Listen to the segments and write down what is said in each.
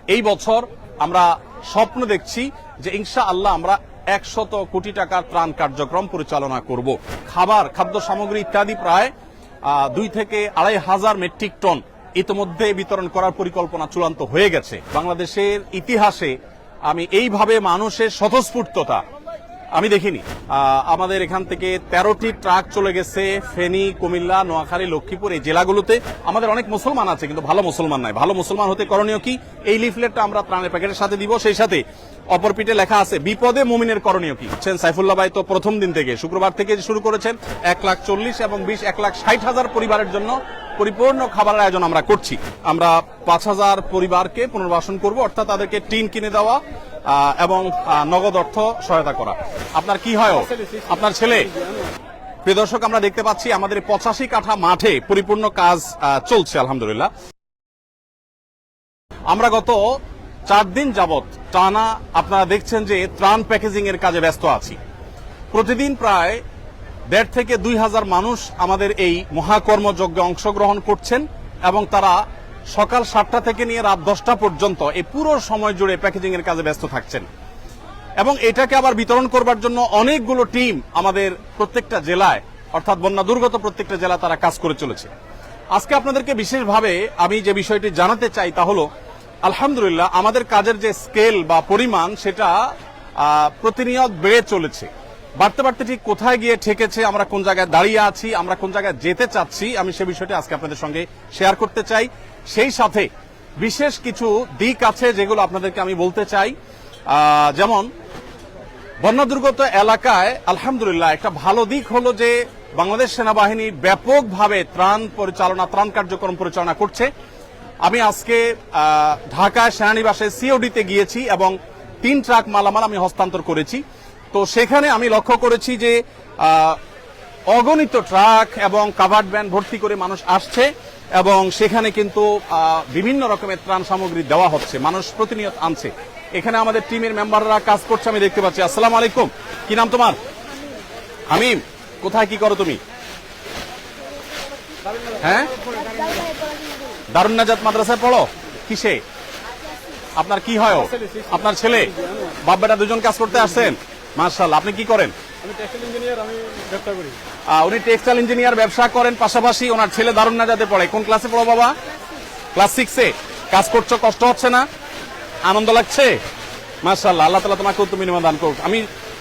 এই বছর আমরা স্বপ্ন দেখছি যে ইনশাআল্লাহ আমরা 100 কোটি টাকার ত্রাণ কার্যক্রম পরিচালনা করব। খাদ্য সামগ্রী ইত্যাদি প্রায় 2 থেকে 2,500 মেট্রিক টন ইতিমধ্যে বিতরণ করার পরিকল্পনা চূড়ান্ত হয়ে গেছে। বাংলাদেশের ইতিহাসে আমি এইভাবে মানুষের স্বতঃস্ফূর্ততা আমি দেখিনি। আমাদের এখান থেকে 13টি ট্রাক চলে গেছে ফেনী, কুমিল্লা, নোয়াখালী, লক্ষ্মীপুর এই জেলাগুলোতে। আমাদের অনেক মুসলমান আছে কিন্তু ভালো মুসলমান নাই। ভালো মুসলমান হতে করণীয় কি? এই লিফলেটটা আমরা ত্রাণের প্যাকেটের সাথে দিব, সেই সাথে অপর পিঠে লেখা আছে বিপদে মুমিনের করণীয় কি। সাইফুল্লাহ ভাই তো প্রথম দিন থেকে শুক্রবার থেকে শুরু করেছেন 1,40,000 এবং 1,60,000 পরিবারের জন্য পরিপূর্ণ খাবারের আয়োজন আমরা করছি। আমরা 5,000 পরিবারকে পুনর্বাসন করব, অর্থাৎ তাদেরকে টিন কিনে দেওয়া এবং নগদ অর্থ সহায়তা করা। আপনার কি হয়? আপনার ছেলে? প্রিয় দর্শক, আমরা দেখতে পাচ্ছি আমাদের 85 কাঠা মাঠে পরিপূর্ণ কাজ চলছে আলহামদুলিল্লাহ। আমরা গত 4 দিন যাবত টানা আপনারা দেখছেন যে ত্রাণ প্যাকেজিং এর কাজে ব্যস্ত আছি। প্রতিদিন প্রায় 1,500 থেকে 2,000 মানুষ আমাদের এই মহাকর্মযজ্ঞে অংশগ্রহণ করছেন এবং তারা সকাল 7টা থেকে নিয়ে রাত 10টা পর্যন্ত এই পুরো সময় জুড়ে প্যাকেজিং এর কাজে ব্যস্ত থাকছেন এবং এটাকে আবার বিতরণ করবার জন্য অনেকগুলো টিম আমাদের প্রত্যেকটা জেলায়, অর্থাৎ বন্যা দুর্গত প্রত্যেকটা জেলা তারা কাজ করে চলেছে। আজকে আপনাদেরকে বিশেষভাবে আমি যে বিষয়টি জানাতে চাই তা হলো, আলহামদুলিল্লাহ আমাদের কাজের যে স্কেল বা পরিমাণ সেটা প্রতিনিয়ত বেড়ে চলেছে। বাড়তে বাড়তে ঠিক কোথায় গিয়ে ঠেকেছে, আমরা কোন জায়গায় দাঁড়িয়ে আছি, আমরা কোন জায়গায় যেতে চাচ্ছি, আমি সে বিষয়টি আজকে আপনাদের সঙ্গে শেয়ার করতে চাই। সেই সাথে বিশেষ কিছু দিক আছে যেগুলো আপনাদেরকে আমি বলতে চাই। যেমন বন্যা দুর্গত এলাকায় আলহামদুলিল্লাহ একটা ভালো দিক হলো যে বাংলাদেশ সেনাবাহিনী ব্যাপকভাবে ত্রাণ কার্যক্রম পরিচালনা করছে। আমি আজকে ঢাকায় সেনানিবাসে সিওডিতে গিয়েছি এবং 3 ট্রাক মালামাল আমি হস্তান্তর করেছি। তো সেখানে আমি লক্ষ্য করেছি যে অগণিত ট্রাক এবং কাভার্ড ভ্যান ভর্তি করে মানুষ আসছে এবং সেখানে কিন্তু বিভিন্ন রকমের ত্রাণ সামগ্রী দেওয়া হচ্ছে, মানুষ প্রতিনিয়ত আনছে। এখানে আমাদের টিমের মেম্বাররা কাজ করছে, আমি দেখতে পাচ্ছি। আসসালামু আলাইকুম, কি নাম তোমার? হামিম, কোথায় কি করো তুমি? হ্যাঁ, দারুন নাজাত মাদ্রাসায় পড়ো। কিসে? আপনার কি হয়? আপনার ছেলে? বাপ বেটা দুজন কাজ করতে আসছেন, মাশাআল্লাহ। আপনি কি করেন? আমি টেক্সটাইল ইঞ্জিনিয়ার, আমি ব্যবসা করি। উনি টেক্সটাইল ইঞ্জিনিয়ার ব্যবসা করেন, পাশাপাশি ওনার ছেলে দারুন নাজাতে পড়ে। কোন ক্লাসে পড়ো বাবা? ক্লাস 6-এ। কাজ করছো, কষ্ট হচ্ছে না? আনন্দ লাগছে? মাশাআল্লাহ, আল্লাহ তাআলা তোমাকে উত্তম বিনিময় দান করুক। আমি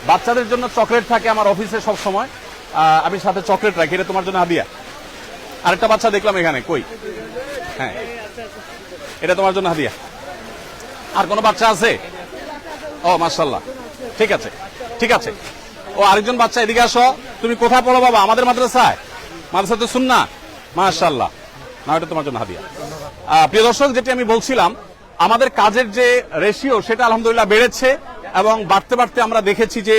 বাচ্চাদের জন্য চকলেট থাকে আমার অফিসে সব সময়, আমি সাথে চকলেট রাখি, এটা তোমার জন্য হাদিয়া। আরেকটা বাচ্চা দেখলাম এখানে, কই? হ্যাঁ, এটা তোমার জন্য হাদিয়া। আর কোনো বাচ্চা আছে? ও মাশাআল্লাহ, ঠিক আছে ঠিক আছে। ও আরেকজন বাচ্চা, এদিকে আসো। তুমি কোথায় পড়ো বাবা? আমাদের মাদ্রাসায়? মাদ্রাসাতে সুন্না, মাশাআল্লাহ। না, এটা তোমার জন্য হাদিয়া। প্রিয় দর্শক, যেটি আমি বলছিলাম, আমাদের কাজের যে রেশিও সেটা আলহামদুলিল্লাহ বেড়েছে এবং বাড়তে বাড়তে আমরা দেখেছি যে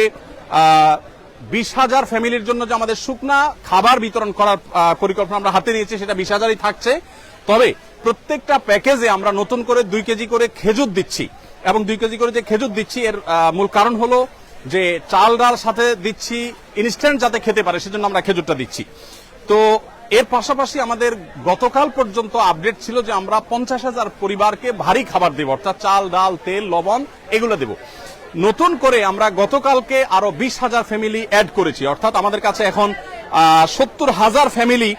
20,000 ফ্যামিলির জন্য যে আমাদের শুকনা খাবার বিতরণ করার পরিকল্পনা আমরা হাতে নিয়েছি, সেটা 20,000-ই থাকছে। তবে প্রত্যেকটা প্যাকেজে আমরা নতুন করে 2 কেজি করে খেজুর দিচ্ছি এবং 2 কেজি করে যে খেজুর দিচ্ছি এর মূল কারণ হলো যে চাল ডাল সাথে দিচ্ছি ইনস্ট্যান্ট যাতে খেতে পারে, সেজন্য আমরা খেজুরটা দিচ্ছি। তো এর পাশাপাশি আমাদের গতকাল পর্যন্ত আপডেট ছিল যে আমরা 50,000 পরিবারকে ভারী খাবার দেব, অর্থাৎ চাল ডাল তেল লবণ এগুলো দেব। নতুন করে আমরা গতকালকে আরো 20,000 ফ্যামিলি অ্যাড করেছি, অর্থাৎ আমাদের কাছে এখন 70,000 ফ্যামিলি,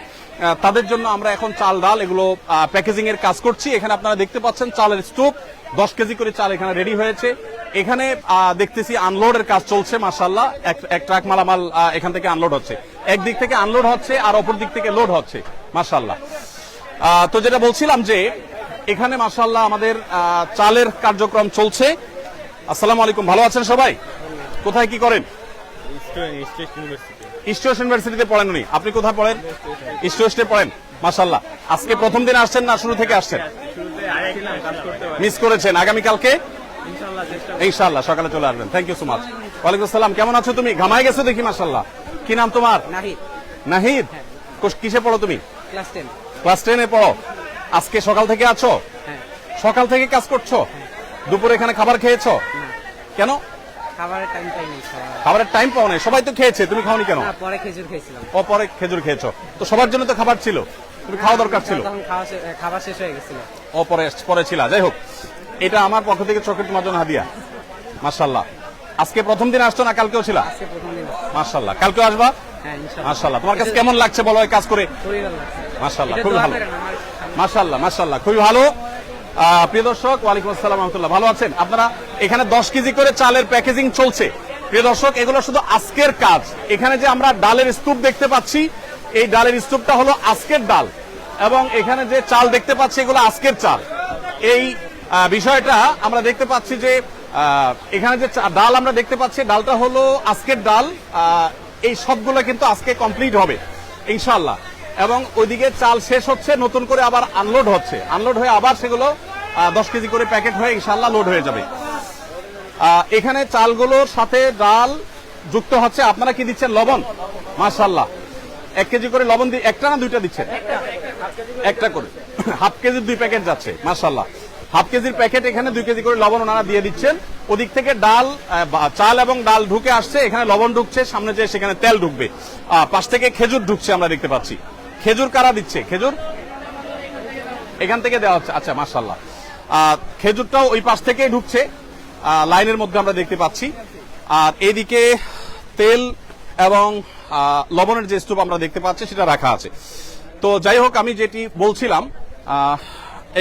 তাদের জন্য আমরা এখন চাল ডাল এগুলো প্যাকেজিং এর কাজ করছি। এখানে আপনারা দেখতে পাচ্ছেন চালের স্তূপ, 10 কেজি করে চাল এখানে রেডি হয়েছে। এখানে দেখতেছি আনলোডের কাজ চলছে, মাশাআল্লাহ। এক ট্রাক মালামাল এখান থেকে আনলোড হচ্ছে, একদিক থেকে আনলোড হচ্ছে আর অপর দিক থেকে লোড হচ্ছে, মাশাআল্লাহ। তো যেটা বলছিলাম যে এখানে মাশাআল্লাহ আমাদের চালের কার্যক্রম চলছে। আসসালামু আলাইকুম, ভালো আছেন সবাই? কোথায় কি করেন? ইস্ট ওয়েস্ট ইউনিভার্সিটিতে পড়েন উনি। আপনি কোথায় পড়েন? ইস্ট ওয়েস্টে পড়েন, মাশাআল্লাহ। আজকে প্রথম দিন আসছেন না শুরু থেকে আসছেন? মিস করেছেন, আগামীকালকে ইনশাআল্লাহ সকালে চলে আসবেন। Thank you so much. ওয়ালাইকুম আসসালাম, কেমন আছো তুমি? ঘামাই গেছো দেখি, মাশাআল্লাহ। কি নাম তোমার? নাহিদ। নাহিদ, কিসে পড়ো তুমি? ক্লাস 10। ক্লাস 10-এ পড়ো। আজকে সকাল থেকে আছো? সকাল থেকে কাজ করছো? দুপুরে এখানে খাবার খেয়েছো? কেন? খাবারের টাইম পাইনি। খাবারের টাইম পাও নাই? সবাই তো খেয়েছে, তুমি খাওনি কেন? পরে খেজুর খেয়েছিলাম। ও, পরে খেজুর খেয়েছো। তো সবার জন্য তো খাবার ছিল, তুমি খাওয়া দরকার ছিল। খাবার শেষ হয়ে গেছিল। ও, পরে ছিল। যাই হোক, এটা আমার পক্ষ থেকে চকলেট তোমার জন্য হাদিয়া। মাশাআল্লাহ। আজকে প্রথম দিন আসছো না কালকেও ছিল? আজকে প্রথম দিন। মাশাআল্লাহ। কালকেও আসবা? হ্যাঁ ইনশাআল্লাহ। মাশাআল্লাহ। তোমার কাছে কেমন লাগছে বলো এই কাজ করে? খুবই ভালো লাগছে। মাশাআল্লাহ, এটা খুবই দোয়া ভালো। করেন আমার মাশাআল্লাহ, মাশাআল্লাহ, খুবই ভালো। প্রিয় দর্শক, ওয়ালাইকুম আসসালাম রাহমাতুল্লাহ, ভালো আছেন আপনারা? এখানে 10 কেজি করে চালের প্যাকেজিং চলছে। প্রিয় দর্শক, এগুলো শুধু আজকের কাজ। এখানে যে আমরা ডালের স্তূপ দেখতে পাচ্ছি, এই ডালের স্তূপটা হলো আজকের ডাল, এবং এখানে যে চাল দেখতে পাচ্ছি এগুলো আজকের চাল। এই বিষয়টা আমরা দেখতে পাচ্ছি যে এখানে যে ডাল আমরা দেখতে পাচ্ছি, ডালটা হলো আজকের ডাল। এই সবগুলো কিন্তু আজকে কমপ্লিট হবে ইনশাআল্লাহ, এবং ওইদিকে চাল শেষ হচ্ছে, নতুন করে আবার আনলোড হচ্ছে, আনলোড হয়ে আবার সেগুলো 10 কেজি করে প্যাকেট হয়ে ইনশাআল্লাহ লোড হয়ে যাবে। এখানে চালগুলোর সাথে ডাল যুক্ত হচ্ছে। আপনারা কি দিচ্ছেন? লবণ। মাশাআল্লাহ। 1 কেজি করে লবণ দিয়ে একটা না দুইটা দিচ্ছেন? একটা করে। হাফ কেজির 2 প্যাকেট যাচ্ছে। মাশাআল্লাহ। হাফ কেজির প্যাকেট এখানে 2 কেজি করে লবণ ওনারা দিয়ে দিচ্ছেন। ওদিক থেকে ডাল, চাল এবং ডাল ঢুকে আসছে, এখানে লবণ ঢুকছে, সামনে যে সেখানে তেল ঢুকবে, পাশ থেকে খেজুর ঢুকছে আমরা দেখতে পাচ্ছি। খেজুর কারা দিচ্ছে? খেজুর এখান থেকে দেওয়া হচ্ছে। আচ্ছা, মাশাআল্লাহ। খেজুরটাও ওই পাশ থেকেই ঢুকছে, লাইনের মধ্যে আমরা দেখতে পাচ্ছি। আর এদিকে তেল এবং লবণের যে স্তূপ আমরা দেখতে পাচ্ছি সেটা রাখা আছে। তো যাই হোক, আমি যেটি বলছিলাম,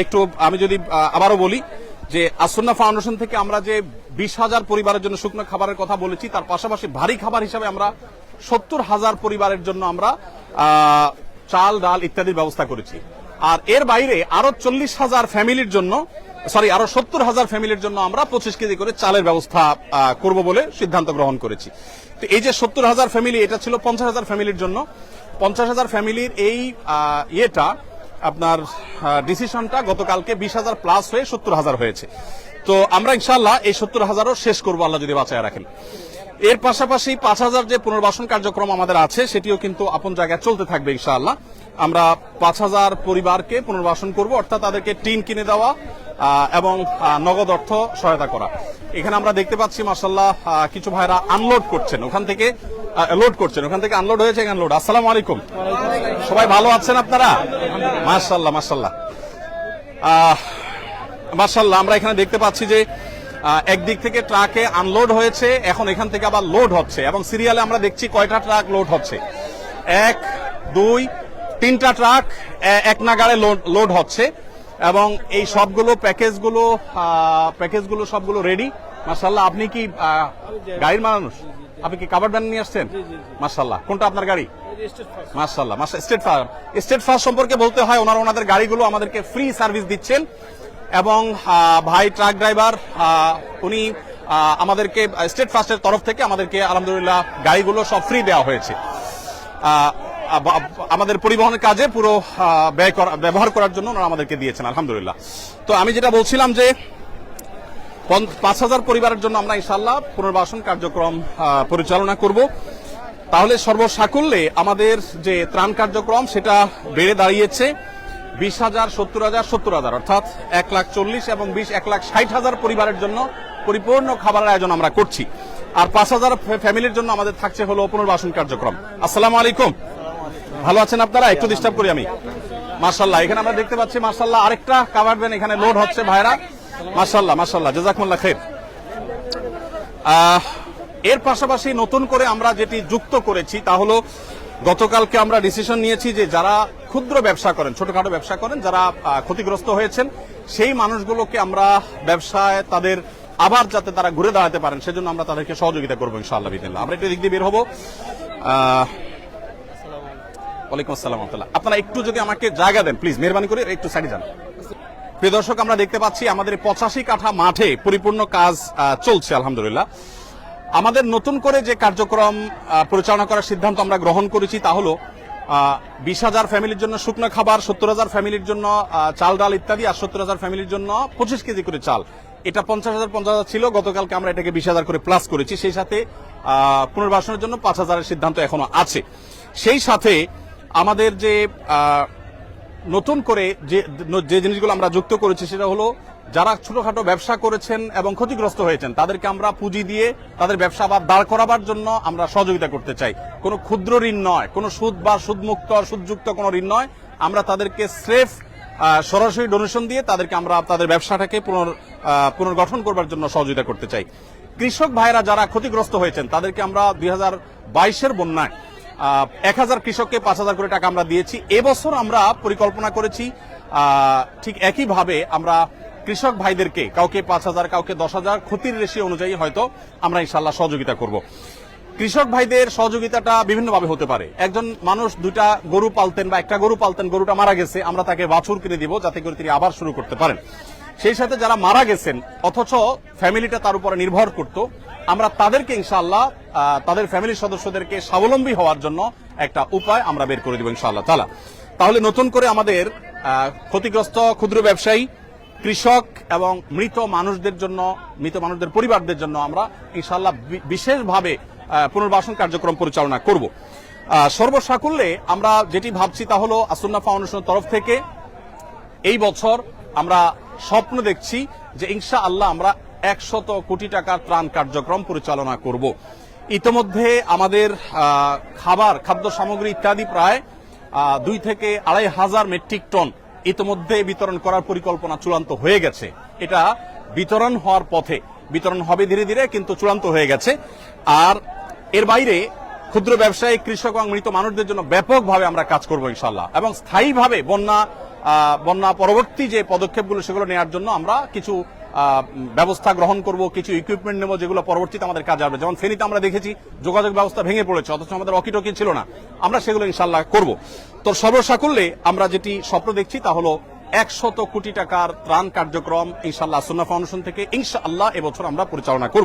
একটু আমি যদি আবারও বলি যে আসুন্না ফাউন্ডেশন থেকে আমরা যে 20,000 পরিবারের জন্য শুকনো খাবারের কথা বলেছি, তার পাশাপাশি ভারী খাবার হিসাবে আমরা 70,000 পরিবারের জন্য আমরা চাল, ডাল ইত্যাদির ব্যবস্থা করেছি। আর এর বাইরে আরো 40,000 ফ্যামিলির জন্য, আরো 70,000 ফ্যামিলির জন্য আমরা 25 কেজি করে চালের ব্যবস্থা করব বলে সিদ্ধান্ত গ্রহণ করেছি। তো এই যে 70,000 ফ্যামিলি, এটা ছিল 50,000 ফ্যামিলির জন্য। 50,000 ফ্যামিলির এই আপনার ডিসিশনটা গতকালকে 20,000 প্লাস হয়ে 70,000 হয়েছে। তো আমরা ইনশাআল্লাহ এই 70,000ও শেষ করবো, আল্লাহ যদি বাঁচায় রাখেন। এর পাশাপাশি 5,000 যে পুনর্বাসন কার্যক্রম আমাদের আছে, সেটিও কিন্তু আপন জায়গায় চলতে থাকবে ইনশাআল্লাহ। আমরা 5,000 পরিবারকে পুনর্বাসন করব, অর্থাৎ তাদেরকে টিন কিনে দেওয়া এবং নগদ অর্থ সহায়তা করা। এখানে আমরা দেখতে পাচ্ছি মাশাআল্লাহ কিছু ভাইরা আনলোড করছেন, ওখান থেকে লোড করছেন, ওখান থেকে আনলোড হয়েছে, এখানে লোড। আসসালামু আলাইকুম, সবাই ভালো আছেন আপনারা? মাশাআল্লাহ, মাশাআল্লাহ, মাশাআল্লাহ। আমরা এখানে দেখতে পাচ্ছি যে একদিক থেকে ট্রাকে আনলোড হয়েছে, এখন এখান থেকে আবার লোড হচ্ছে, এবং সিরিয়ালে আমরা দেখছি কয়টা ট্রাক লোড হচ্ছে। 1, 2, 3টা ট্রাক এক নাগাড়ে লোড হচ্ছে, এবং এই সবগুলো প্যাকেজগুলো সবগুলো রেডি। মাশাআল্লাহ। আপনি কি গাড়ির মানুষ? আপনি কি কাভার ভ্যান নিয়ে আসছেন? মাশাআল্লাহ। কোনটা আপনার গাড়ি? মাশাআল্লাহ, মাশাআল্লাহ। স্টেট ফার্স্ট সম্পর্কে বলতে হয়, ওনাদের গাড়িগুলো আমাদেরকে ফ্রি সার্ভিস দিচ্ছেন, এবং ভাই ট্রাক ড্রাইভার উনি আমাদেরকে স্টেট ফার্স্টের তরফ থেকে আমাদেরকে আলহামদুলিল্লাহ গাড়িগুলো সব ফ্রি দেওয়া হয়েছে আমাদের পরিবহনের কাজে পুরো ব্যবহার করার জন্য ওনারা আমাদেরকে দিয়েছেন আলহামদুলিল্লাহ। তো আমি যেটা বলছিলাম যে 5,000 পরিবারের জন্য আমরা ইনশাআল্লাহ পুনর্বাসন কার্যক্রম পরিচালনা করব। তাহলে সর্বসাকুল্যে আমাদের যে ত্রাণ কার্যক্রম সেটা বেড়ে দাঁড়িয়েছে 20,000, 70,000, 70,000, অর্থাৎ 1,40,000 এবং 1,60,000 পরিবারের জন্য পরিপূর্ণ খাবারের আয়োজন আমরা করছি। আর 5,000 ফ্যামিলির জন্য আমাদের থাকছে হলো পুনর্বাসন কার্যক্রম। আসসালামু আলাইকুম, ভালো আছেন আপনারা? একটু ডিস্টার্ব করি আমি। মাশাআল্লাহ। এখানে আমরা দেখতে পাচ্ছি মাশাআল্লাহ আরেকটা কাভার ভ্যান এখানে লোড হচ্ছে ভাইরা। মাশাআল্লাহ, মাশাআল্লাহ, জাযাকুমুল্লাহ খাইর। এর পাশাপাশি নতুন করে আমরা যেটি যুক্ত করেছি তা হলো, গতকালকে আমরা ডিসিশন নিয়েছি যে যারা ক্ষুদ্র ব্যবসা করেন, ছোটখাটো ব্যবসা করেন, যারা ক্ষতিগ্রস্ত হয়েছেন, সেই মানুষগুলোকে আমরা ব্যবসায় তাদের আবার যাতে তারা ঘুরে দাঁড়াতে পারেন সেজন্য আমরা তাদেরকে সহযোগিতা করবো ইনশাআল্লাহ বিদিনিল্লাহ। আমরা একটু দিক দিয়ে বের হবো। ওয়ালাইকুম আসসালাম। আপনারা একটু যদি আমাকে জায়গা দেন প্লিজ, মেহরবানি করে একটু সাইডে যান। প্রিয় দর্শক, আমরা দেখতে পাচ্ছি আমাদের 85 কাঠা মাঠে পরিপূর্ণ কাজ চলছে আলহামদুলিল্লাহ। আমাদের নতুন করে যে কার্যক্রম পরিচালনা করার সিদ্ধান্ত আমরা গ্রহণ করেছি তা হলো 20,000 ফ্যামিলির জন্য শুকনো খাবার, 70,000 ফ্যামিলির জন্য চাল ডাল ইত্যাদি, আর 70,000 ফ্যামিলির জন্য 25 কেজি করে চাল। এটা 50,000 ছিল, গতকালকে আমরা এটাকে 20,000 করে প্লাস করেছি। সেই সাথে পুনর্বাসনের জন্য 5,000-এর সিদ্ধান্ত এখনো আছে। সেই সাথে আমাদের যে নতুন করে যে জিনিসগুলো আমরা যুক্ত করেছি সেটা হলো, যারা ছোটখাটো ব্যবসা করেছেন এবং ক্ষতিগ্রস্ত হয়েছেন তাদেরকে আমরা পুঁজি দিয়ে তাদের ব্যবসা আবার দাঁড় করাবার জন্য আমরা সহযোগিতা করতে চাই। কোনো ক্ষুদ্র ঋণ নয়, কোনো সুদ বা সুদমুক্ত সুদযুক্ত কোনো ঋণ নয়। আমরা তাদেরকে স্রেফ সরাসরি ডোনেশন দিয়ে তাদেরকে আমরা তাদের ব্যবসাটাকে পুনর্গঠন করবার জন্য সহযোগিতা করতে চাই। কৃষক ভাইরা যারা ক্ষতিগ্রস্ত হয়েছেন তাদেরকে আমরা 2022-এর বন্যায় 1000 কৃষককে 5000 করে টাকা আমরা দিয়েছি। এবছর আমরা পরিকল্পনা করেছি ঠিক একইভাবে আমরা কৃষক ভাইদেরকে কাউকে 5000 কাউকে 10,000 ক্ষতির রেশিও অনুযায়ী হয়তো আমরা ইনশাআল্লাহ সহযোগিতা করব। কৃষক ভাইদের সহযোগিতাটা বিভিন্নভাবে হতে পারে। একজন মানুষ 2টা গরু পালতেন বা একটা গরু পালতেন, গরুটা মারা গেছে, আমরা তাকে বাছুর কিনে দিব যাতে করে তিনি আবার শুরু করতে পারেন। সেই সাথে যারা মারা গেছেন অথচ ফ্যামিলিটা তার উপরে নির্ভর করত, আমরা তাদেরকে ইনশাআল্লাহ তাদের ফ্যামিলির সদস্যদেরকে স্বাবলম্বী হওয়ার জন্য একটা উপায় আমরা বের করে দিব ইনশাআল্লাহ তাআলা। তাহলে নতুন করে আমাদের ক্ষতিগ্রস্ত ক্ষুদ্র ব্যবসায়ী, কৃষক এবং মৃত মানুষদের পরিবারদের জন্য আমরা ইনশাআল্লাহ বিশেষভাবে পুনর্বাসন কার্যক্রম পরিচালনা করব। সর্বসাকুল্যে আমরা যেটি ভাবছি তা হলো আসুন্নাহ ফাউন্ডেশনের তরফ থেকে এই বছর আমরা স্বপ্ন দেখছি যে ইনশাআল্লাহ আমরা 100 কোটি টাকার ত্রাণ কার্যক্রম পরিচালনা করব। ইতোমধ্যে আমাদের খাদ্য সামগ্রী ইত্যাদি প্রায় 2 থেকে 2,500 মেট্রিক টন ইতোমধ্যে বিতরণ করার পরিকল্পনা চূড়ান্ত হয়ে গেছে। এটা বিতরণ হওয়ার পথে, বিতরণ হবে ধীরে ধীরে, কিন্তু চূড়ান্ত হয়ে গেছে। আর এর বাইরে ক্ষুদ্র ব্যবসায়ী, কৃষক এবং মৃত মানুষদের জন্য ব্যাপকভাবে আমরা কাজ করব ইনশাআল্লাহ, এবং স্থায়ীভাবে বন্যা পরবর্তী যে পদক্ষেপগুলো সেগুলো নেওয়ার জন্য আমরা কিছু ব্যবস্থা গ্রহণ করব, কিছু ইকুইপমেন্ট নেব যেগুলো পরবর্তীতে আমাদের কাজে আসবে। যেমন ফেনীতে আমরা দেখেছি যোগাযোগ ব্যবস্থা ভেঙে পড়েছে, অথচ আমাদের অকিটকি ছিল না, আমরা সেগুলো ইনশাআল্লাহ করব। তো সর্বসাকুল্যে আমরা যেটি স্বপ্ন দেখছি তা হলো 100 কোটি টাকার ত্রাণ কার্যক্রম ইনশাআল্লাহ আসুন্নাহ ফাউন্ডেশন থেকে ইনশাআল্লাহ এবছর আমরা পরিচালনা করব।